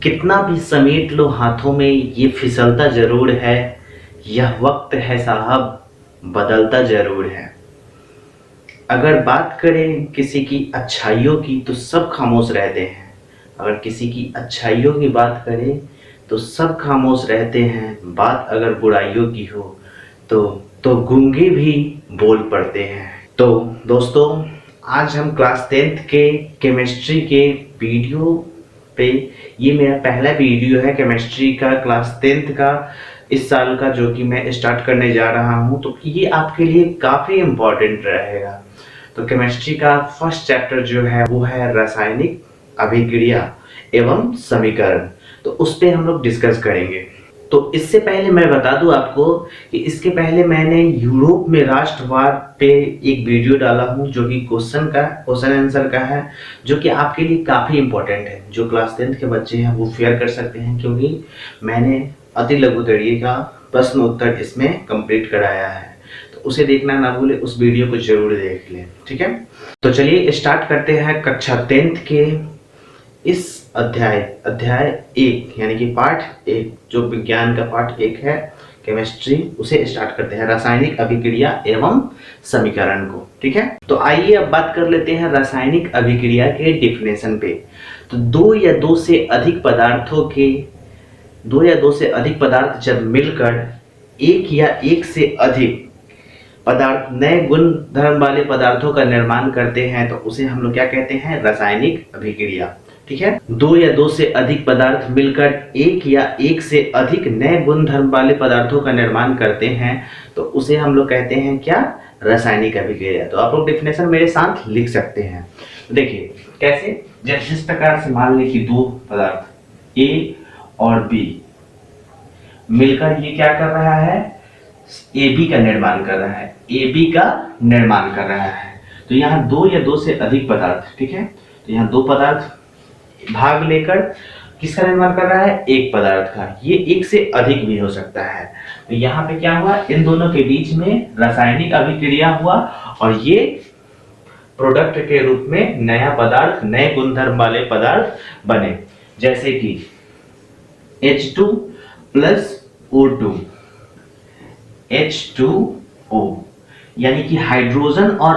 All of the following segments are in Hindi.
कितना भी समेट लो हाथों में ये फिसलता जरूर है। यह वक्त है साहब बदलता जरूर है। अगर बात करें किसी की अच्छाइयों की तो सब खामोश रहते हैं। अगर किसी की अच्छाइयों की बात करें तो सब खामोश रहते हैं। बात अगर बुराइयों की हो तो गूंगे भी बोल पड़ते हैं। तो दोस्तों, आज हम क्लास 10th के केमिस्ट्री के वीडियो पे, ये मेरा पहला वीडियो है केमिस्ट्री का क्लास 10th का इस साल का, जो कि मैं स्टार्ट करने जा रहा हूँ। तो ये आपके लिए काफ़ी इम्पोर्टेंट रहेगा। तो केमिस्ट्री का फर्स्ट चैप्टर जो है वो है रासायनिक अभिक्रिया एवं समीकरण। तो उस पर हम लोग डिस्कस करेंगे। तो इससे पहले मैं बता दूं आपको कि इसके पहले मैंने यूरोप में राष्ट्रवाद पे एक वीडियो डाला हूं, जो कि क्वेश्चन आंसर का है, जो कि आपके लिए काफ़ी इंपॉर्टेंट है। जो क्लास 10th के बच्चे हैं वो फेयर कर सकते हैं, क्योंकि मैंने अति लघुतरीय का प्रश्न उत्तर इसमें कंप्लीट कराया है। तो उसे देखना ना भूले, उस वीडियो को जरूर देख लें, ठीक है। तो चलिए स्टार्ट करते हैं कक्षा 10th के इस अध्याय 1 यानी कि पार्ट 1, जो विज्ञान का पार्ट 1 है केमिस्ट्री, उसे स्टार्ट करते हैं रासायनिक अभिक्रिया एवं समीकरण को, ठीक है। तो आइए अब बात कर लेते हैं रासायनिक अभिक्रिया के डिफिनेशन पे। तो दो या दो से अधिक पदार्थ जब मिलकर एक या एक से अधिक पदार्थ नए गुण धर्म वाले पदार्थों का निर्माण करते हैं, तो उसे हम लोग क्या कहते हैं? रासायनिक अभिक्रिया, ठीक है। दो या दो से अधिक पदार्थ मिलकर एक या एक से अधिक नए गुण धर्म वाले पदार्थों का निर्माण करते हैं, तो उसे हम लोग कहते हैं क्या? रासायनिक अभिक्रिया। तो आप लोग डिफिनेशन मेरे साथ लिख सकते हैं। देखिए कैसे, जैसे इस प्रकार से मान लें कि दो पदार्थ ए और बी मिलकर ये क्या कर रहा है? AB का निर्माण कर रहा है, AB का निर्माण कर रहा है। तो यहाँ दो या दो से अधिक पदार्थ, ठीक है। तो यहाँ दो पदार्थ भाग लेकर किसका निर्माण कर रहा है? एक पदार्थ का। ये एक से अधिक भी हो सकता है। तो यहाँ पे क्या हुआ? इन दोनों के बीच में रासायनिक अभिक्रिया हुआ और ये प्रोडक्ट के रूप में नया पदार्थ, नए गुणधर्म वाले पदार्थ बने, जैसे कि H2 प्लस O2, H2O, यानी कि हाइड्रोजन और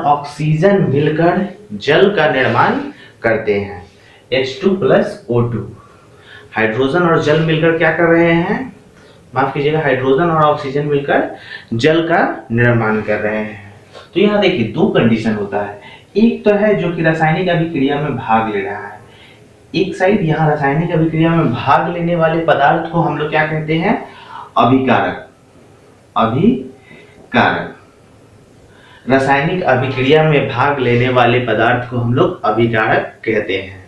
ऑक्सीजन मिलकर जल का निर्माण करते हैं। H2 प्लस O2, हाइड्रोजन और जल मिलकर क्या कर रहे हैं? माफ कीजिएगा, हाइड्रोजन और ऑक्सीजन मिलकर जल का निर्माण कर रहे हैं। तो यहाँ देखिए दो कंडीशन होता है। एक तो है जो कि रासायनिक अभिक्रिया में भाग ले रहा है, एक साइड यहाँ रासायनिक अभिक्रिया में भाग लेने वाले पदार्थ को हम लोग क्या कहते हैं? अभिकारक। रासायनिक अभिक्रिया में भाग लेने वाले पदार्थ को हम लोग अभिकारक कहते हैं,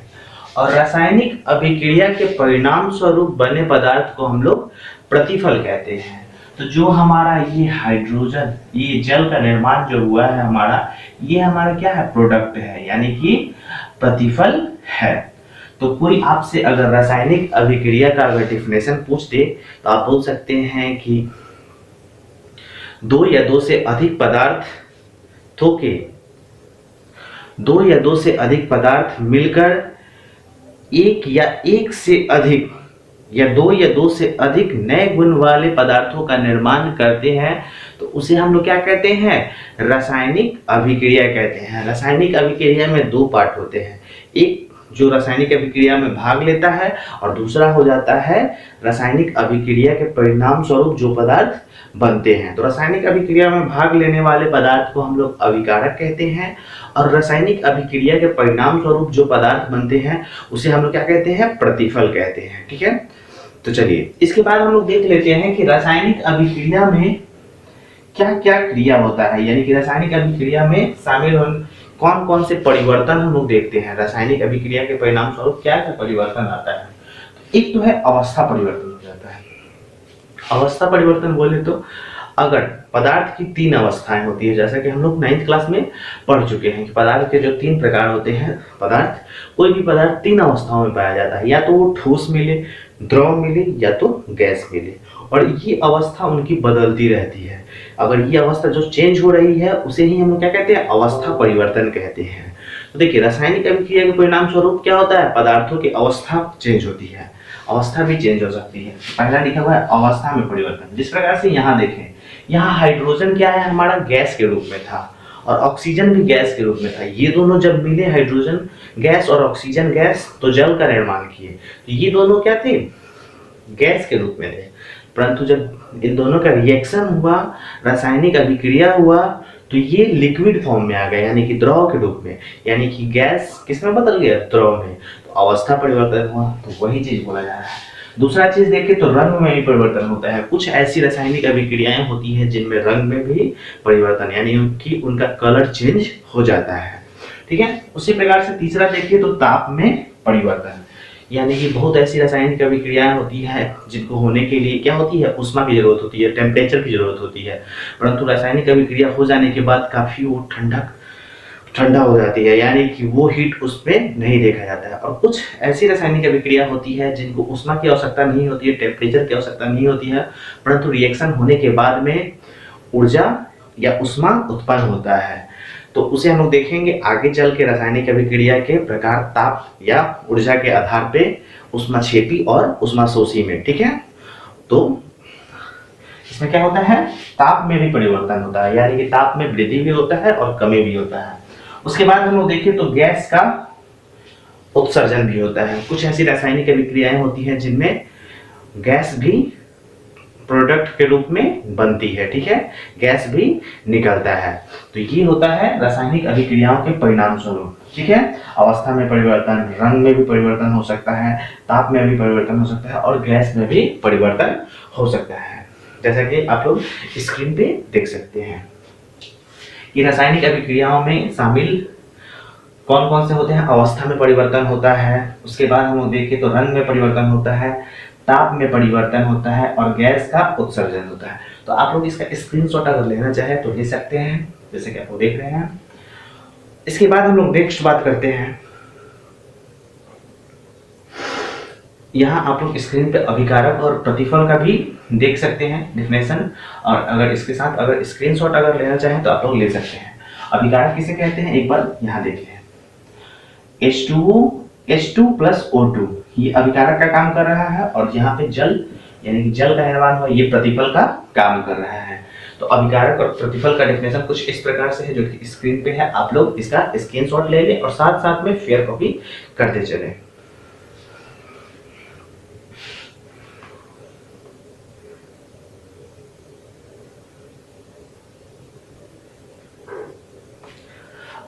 और रासायनिक अभिक्रिया के परिणाम स्वरूप बने पदार्थ को हम लोग प्रतिफल कहते हैं। तो जो हमारा ये हाइड्रोजन, ये जल का निर्माण जो हुआ है हमारा, ये हमारा क्या है? प्रोडक्ट है, यानी कि प्रतिफल है। तो कोई आपसे अगर रासायनिक अभिक्रिया का अगर डिफिनेशन पूछ दे, तो आप बोल सकते हैं कि दो या दो से अधिक पदार्थ मिलकर एक या दो से अधिक नए गुण वाले पदार्थों का निर्माण करते हैं, तो उसे हम लोग क्या कहते हैं? रासायनिक अभिक्रिया कहते हैं। रासायनिक अभिक्रिया में दो पार्ट होते हैं, एक जो रासायनिक अभिक्रिया में भाग लेता है, और दूसरा हो जाता है रासायनिक अभिक्रिया के परिणाम स्वरूप जो पदार्थ बनते हैं। तो रासायनिक अभिक्रिया में भाग लेने वाले पदार्थ को हम लोग अभिकारक कहते हैं, और रासायनिक अभिक्रिया के परिणाम स्वरूप जो पदार्थ बनते हैं उसे हम लोग क्या कहते हैं? प्रतिफल कहते हैं, ठीक है। तो चलिए इसके बाद हम लोग देख लेते हैं कि रासायनिक अभिक्रिया में क्या क्या क्रिया होता है, यानी कि रासायनिक अभिक्रिया में शामिल कौन कौन से परिवर्तन हम लोग देखते हैं। रासायनिक अभिक्रिया के परिणाम स्वरूप क्या क्या परिवर्तन आता है? एक तो है अवस्था परिवर्तन हो जाता है। अवस्था परिवर्तन बोले तो अगर पदार्थ की तीन अवस्थाएं होती है, जैसा कि हम लोग 9th क्लास में पढ़ चुके हैं कि पदार्थ के जो तीन प्रकार होते हैं, कोई भी पदार्थ तीन अवस्थाओं में पाया जाता है, या तो वो ठोस मिले, द्रव मिले, या तो गैस मिले, और ये अवस्था उनकी बदलती रहती है। अगर ये अवस्था जो चेंज हो रही है उसे ही हम लोग क्या कहते हैं? अवस्था परिवर्तन कहते हैं। तो देखिए रासायनिक अभिक्रिया के परिणाम स्वरूप क्या होता है, पदार्थों की अवस्था चेंज होती है, अवस्था भी चेंज हो सकती है। पहला लिखा हुआ है अवस्था में परिवर्तन। जिस प्रकार से यहाँ देखें, यहाँ हाइड्रोजन क्या है हमारा गैस के रूप में था और ऑक्सीजन भी गैस के रूप में था। ये दोनों जब मिले हाइड्रोजन गैस और ऑक्सीजन गैस तो जल का निर्माण किए। तो ये दोनों क्या थे, गैस के रूप में थे। परंतु जब इन दोनों का रिएक्शन हुआ, रासायनिक अभिक्रिया हुआ, तो ये लिक्विड फॉर्म में आ गया, यानी कि द्रव के रूप में, यानी कि गैस किसमें बदल गया, द्रव में। तो अवस्था परिवर्तन हुआ, तो वही चीज बोला जा रहा है। दूसरा चीज देखें तो रंग में भी परिवर्तन होता है। कुछ ऐसी रासायनिक अभिक्रियाएं होती हैं जिनमें रंग में भी परिवर्तन, यानी कि उनका कलर चेंज हो जाता है। ठीक है, उसी प्रकार से तीसरा देखिए तो ताप में परिवर्तन, यानी कि बहुत ऐसी रासायनिक अभिक्रियाएं होती है जिनको होने के लिए क्या होती है, ऊष्मा की जरूरत होती है, टेम्परेचर की जरूरत होती है। परंतु रासायनिक अभिक्रिया हो जाने के बाद काफी वो ठंडा हो जाती है, यानी कि वो हीट उसमें नहीं देखा जाता है। और कुछ ऐसी रासायनिक अभिक्रिया होती है जिनको ऊष्मा की आवश्यकता नहीं होती है, टेम्परेचर की आवश्यकता नहीं होती है, परंतु रिएक्शन होने के बाद में ऊर्जा या ऊष्मा उत्पन्न होता है। तो उसे हम लोग देखेंगे आगे चल के रासायनिक अभिक्रिया के प्रकार ताप या ऊर्जा के आधार पे ऊष्माक्षेपी और ऊष्माशोषी में। ठीक है, तो इसमें क्या होता है, ताप में भी परिवर्तन होता है, यानी कि ताप में वृद्धि भी होता है और कमी भी होता है। उसके बाद हम लोग देखें तो गैस का उत्सर्जन भी होता है। कुछ ऐसी रासायनिक अभिक्रियाएं होती हैं जिनमें गैस भी प्रोडक्ट के रूप में बनती है। ठीक है, गैस भी निकलता है। तो ये होता है रासायनिक अभिक्रियाओं के परिणाम स्वरूप। ठीक है, अवस्था में परिवर्तन, रंग में भी परिवर्तन हो सकता है, ताप में भी परिवर्तन हो सकता है और गैस में भी परिवर्तन हो सकता है, जैसा कि आप लोग स्क्रीन पे देख सकते हैं। ये रासायनिक अभिक्रियाओं में शामिल कौन कौन से होते हैं, अवस्था में परिवर्तन होता है, उसके बाद हम लोग देखें तो रंग में परिवर्तन होता है, ताप में परिवर्तन होता है और गैस का उत्सर्जन होता है। तो आप लोग इसका स्क्रीनशॉट अगर लेना चाहे तो ले सकते हैं, जैसे कि आप लोग देख रहे हैं। इसके बाद हम लोग नेक्स्ट बात करते हैं। यहाँ आप लोग स्क्रीन पे अभिकारक और प्रतिफल का भी देख सकते हैं डेफिनेशन, और अगर इसके साथ अगर स्क्रीनशॉट अगर लेना चाहें तो आप लोग ले सकते हैं। अभिकारक किसे कहते हैं, एक बार यहाँ देख लें। H2 प्लस O2 ये अभिकारक का काम कर रहा है, और यहाँ पे जल यानी कि जल का निर्माण हुआ, ये प्रतिफल का काम कर रहा है। तो अभिकारक और प्रतिफल का डेफिनेशन कुछ इस प्रकार से है जो कि स्क्रीन पे है। आप लोग इसका स्क्रीनशॉट ले लें और साथ साथ में फेयर कॉपी करते चलें।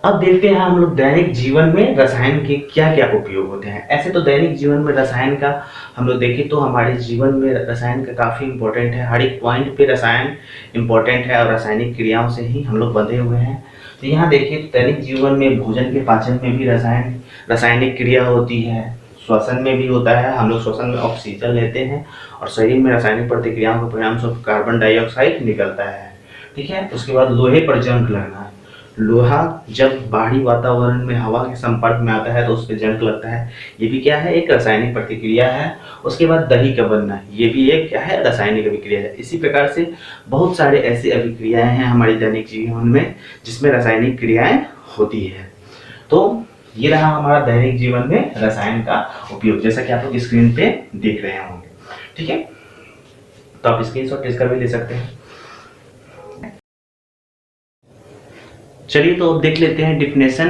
अब देखते हैं हम लोग दैनिक जीवन में रसायन के क्या क्या उपयोग होते हैं। ऐसे तो दैनिक जीवन में रसायन का हम लोग देखें तो हमारे जीवन में रसायन का काफ़ी इंपॉर्टेंट है। हर एक पॉइंट पे रसायन इंपॉर्टेंट है और रासायनिक क्रियाओं से ही हम लोग बंधे हुए हैं। तो यहाँ देखिए तो दैनिक जीवन में भोजन के पाचन में भी रासायनिक क्रिया होती है, श्वसन में भी होता है। हम लोग श्वसन में ऑक्सीजन लेते हैं और शरीर में रासायनिक प्रतिक्रियाओं के परिणाम स्वरूप कार्बन डाइऑक्साइड निकलता है। ठीक है, उसके बाद लोहे पर जंग लगना। लोहा जब बाहरी वातावरण में हवा के संपर्क में आता है तो उस पर जंग लगता है, ये भी क्या है, एक रासायनिक प्रतिक्रिया है। उसके बाद दही का बनना, ये भी एक क्या है, रासायनिक अभिक्रिया है। इसी प्रकार से बहुत सारे ऐसी अभिक्रियाएं हैं हमारे दैनिक जीवन में जिसमें रासायनिक क्रियाएं होती है। तो ये रहा हमारा दैनिक जीवन में रसायन का उपयोग, जैसा कि आप लोग स्क्रीन पे देख रहे होंगे। ठीक है, तो आप स्क्रीनशॉट इसका भी ले सकते हैं। चलिए तो अब देख लेते हैं डिफिनेशन,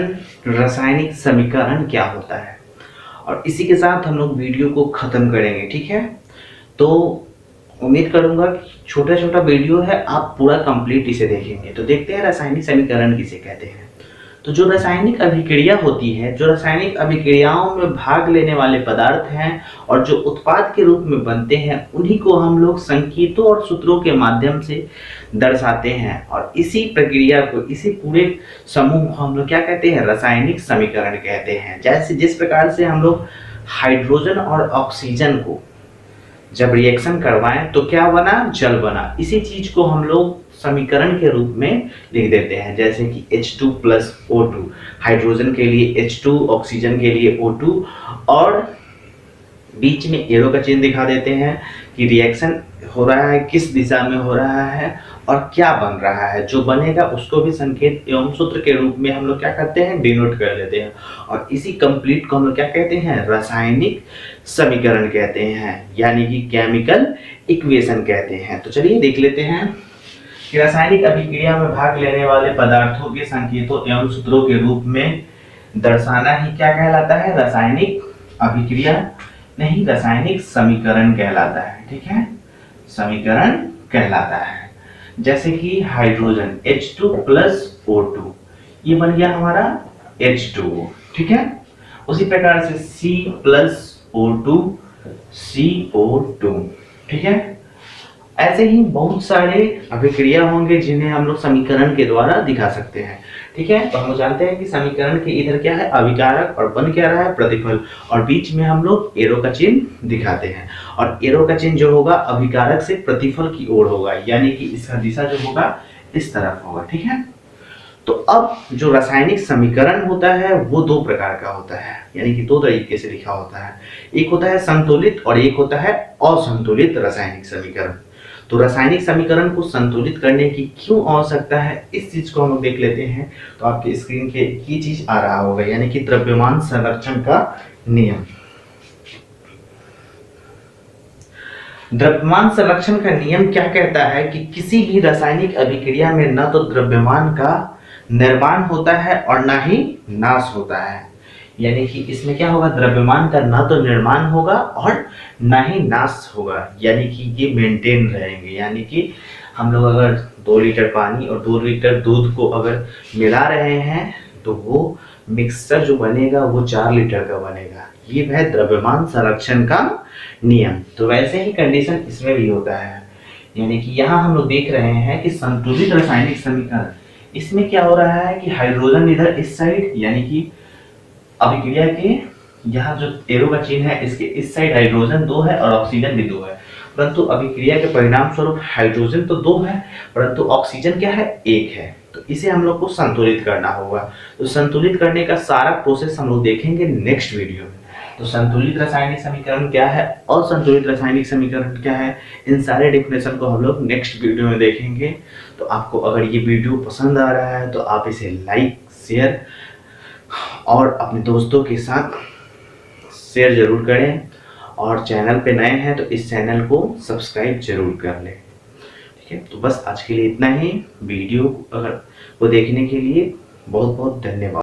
रासायनिक समीकरण क्या होता है, और इसी के साथ हम लोग वीडियो को खत्म करेंगे। ठीक है, तो उम्मीद करूंगा कि छोटा छोटा वीडियो है, आप पूरा कंप्लीट इसे देखेंगे। तो देखते हैं रासायनिक समीकरण किसे कहते हैं। तो जो रासायनिक अभिक्रिया होती है, जो रासायनिक अभिक्रियाओं में भाग लेने वाले पदार्थ हैं और जो उत्पाद के रूप में बनते हैं, उन्हीं को हम लोग संकेतों और सूत्रों के माध्यम से दर्शाते हैं। और इसी प्रक्रिया को, इसी पूरे समूह को हम लोग क्या कहते हैं, रासायनिक समीकरण कहते हैं। जैसे जिस प्रकार से हम लोग हाइड्रोजन और ऑक्सीजन को जब रिएक्शन करवाएं तो क्या बना, जल बना। इसी चीज को हम लोग समीकरण के रूप में लिख देते हैं, जैसे कि H2 प्लस O2, हाइड्रोजन के लिए H2, ऑक्सीजन के लिए O2, और बीच में एरो का चिन्ह दिखा देते हैं कि रिएक्शन हो रहा है किस दिशा में हो रहा है और क्या बन रहा है। जो बनेगा उसको भी संकेत एवं सूत्र के रूप में हम लोग क्या करते हैं, डिनोट कर देते हैं। और इसी कंप्लीट को हम लोग क्या कहते हैं, रासायनिक समीकरण कहते हैं, यानी कि केमिकल इक्वेशन कहते हैं। तो चलिए देख लेते हैं कि रासायनिक अभिक्रिया में भाग लेने वाले पदार्थों के संकेतों एवं सूत्रों के रूप में दर्शाना ही क्या कहलाता है, रासायनिक अभिक्रिया नहीं, रासायनिक समीकरण कहलाता है। ठीक है, समीकरण कहलाता है। जैसे कि हाइड्रोजन H2 प्लस O2, ये बन गया हमारा H2O। ठीक है, उसी प्रकार से C प्लस O2 CO2। ठीक है, ऐसे ही बहुत सारे अभिक्रिया होंगे जिन्हें हम लोग समीकरण के द्वारा दिखा सकते हैं। ठीक है, तो हम लोग जानते हैं कि समीकरण के इधर क्या है, अभिकारक, और बन क्या रहा है, प्रतिफल, और बीच में हम लोग एरो का चिन्ह दिखाते हैं। और एरो का चिन्ह जो होगा अभिकारक से प्रतिफल की ओर होगा, यानी कि इसका दिशा जो होगा इस तरफ होगा। ठीक है, तो अब जो रासायनिक समीकरण होता है वो दो प्रकार का होता है, यानी कि दो तरीके से लिखा होता है। एक होता है संतुलित और एक होता है असंतुलित रासायनिक समीकरण। तो रासायनिक समीकरण को संतुलित करने की क्यों आवश्यकता है, इस चीज को हम लोग देख लेते हैं। तो आपके स्क्रीन के ये चीज आ रहा होगा, यानी कि द्रव्यमान संरक्षण का नियम। द्रव्यमान संरक्षण का नियम क्या कहता है कि किसी भी रासायनिक अभिक्रिया में न तो द्रव्यमान का निर्माण होता है और ना ही नाश होता है। यानी कि इसमें क्या होगा, द्रव्यमान का ना तो निर्माण होगा और ना ही नाश होगा, यानी कि ये मेंटेन रहेंगे। यानी कि हम लोग अगर 2 लीटर पानी और 2 लीटर दूध को अगर मिला रहे हैं तो वो मिक्सचर जो बनेगा वो 4 लीटर का बनेगा। ये है द्रव्यमान संरक्षण का नियम। तो वैसे ही कंडीशन इसमें भी होता है, यानी कि यहाँ हम लोग देख रहे हैं कि संतुलित रासायनिक समीकरण, इसमें क्या हो रहा है कि हाइड्रोजन इधर इस साइड, यानी कि अभिक्रिया के यहाँ जो एरो का चिन्ह है इसके इस साइड हाइड्रोजन 2 है और ऑक्सीजन भी 2 है, परंतु अभिक्रिया के परिणाम स्वरूप हाइड्रोजन तो 2 है परंतु ऑक्सीजन क्या है, 1 है। तो इसे हम लोग को संतुलित करना होगा। तो संतुलित करने का सारा प्रोसेस हम लोग देखेंगे नेक्स्ट वीडियो में। तो संतुलित रासायनिक समीकरण क्या है और संतुलित रासायनिक समीकरण क्या है, इन सारे डेफिनेशन को हम लोग नेक्स्ट वीडियो में देखेंगे। तो आपको अगर ये वीडियो पसंद आ रहा है तो आप इसे लाइक, शेयर और अपने दोस्तों के साथ शेयर जरूर करें, और चैनल पे नए हैं तो इस चैनल को सब्सक्राइब जरूर कर लें। ठीक है, तो बस आज के लिए इतना ही। वीडियो अगर को देखने के लिए बहुत बहुत धन्यवाद।